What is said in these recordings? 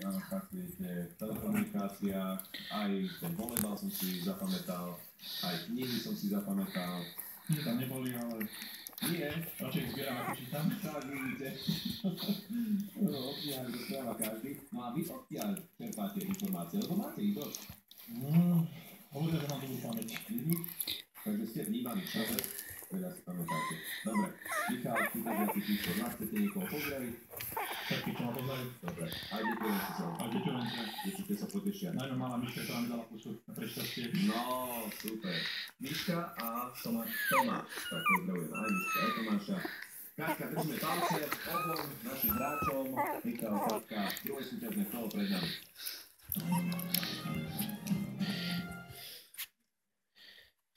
pracujete v telekomunikáciách, aj ten volejbal som si zapamätal, aj knihy som si zapamätal. Nie, tam neboli, ale Nie, radšej ich zbieram ako čítam. tak vidíte. No, obsniahli to správa každý. No a vy odtiaľ čerpáte informácie, lebo máte ich dosť. Hovoria, že mám dobrú pamäť. Takže ste vnímali človek, teda si pamätáte. Dobre, Michal, ty tak asi píšte, chcete niekoho pozdraviť? Všetky, čo ma poznajú. Dobre, aj deťovence sa. Aj deťovence. Deti sa potešia. Najmä malá Miška, ktorá mi dala pusu na prešťastie. No, super. Miška a Tomáš. Tak pozdravujem aj Miška, aj Tomáša. Katka, držíme palce obom našim hráčom. Michal, Katka, druhé súťažné kolo pred nami.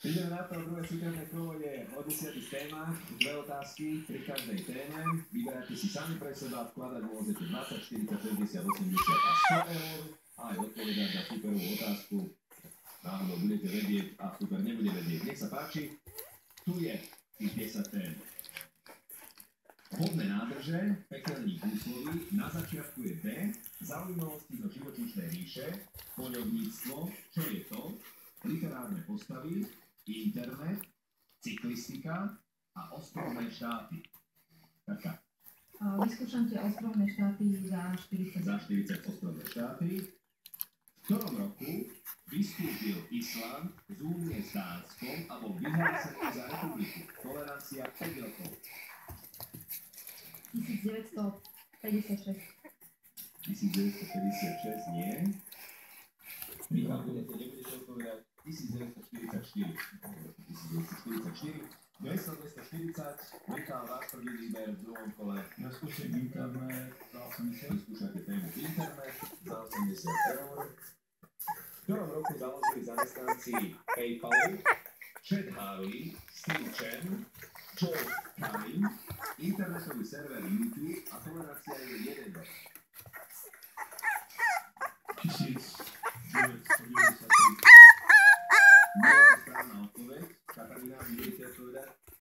Ideme na to, druhé súťažné kolo je o 10 témach, 2 otázky pri každej téme. Vyberáte si sami pre seba, vkladať môžete 20, 40, 60, 80 a 100 eur. A aj odpovedať na superovú otázku. Náhodou budete vedieť a super nebude vedieť. Nech sa páči, tu je tých 10 tém. Vodné nádrže, pekelník úsloví, na začiatku je B, zaujímavosti zo živočíšnej ríše, poľovníctvo, čo je to, literárne postavy, internet, cyklistika a ostrovné štáty. Taká. Vyskúšam tie ostrovné štáty za 40. Za 40 ostrovné štáty. V ktorom roku vystúpil Island z únie s Dánskom a bol vyhlásený za republiku? Tolerancia 5 rokov. 1956. 1956 nie. Michal, nebudete odpovedať. 1944. 1944. 240. Michal, váš prvý výber v druhom kole. Ja skúsim internet za 80. Vyskúšate tému internet za 80 eur. V ktorom roku založili zamestnanci PayPalu, Chad Hurley, Steve Chen, Joe Kamin, internetový server YouTube a tolerancia je 1 rok. 1993. Nie je to správna odpoveď. Katarína, vy budete odpovedať?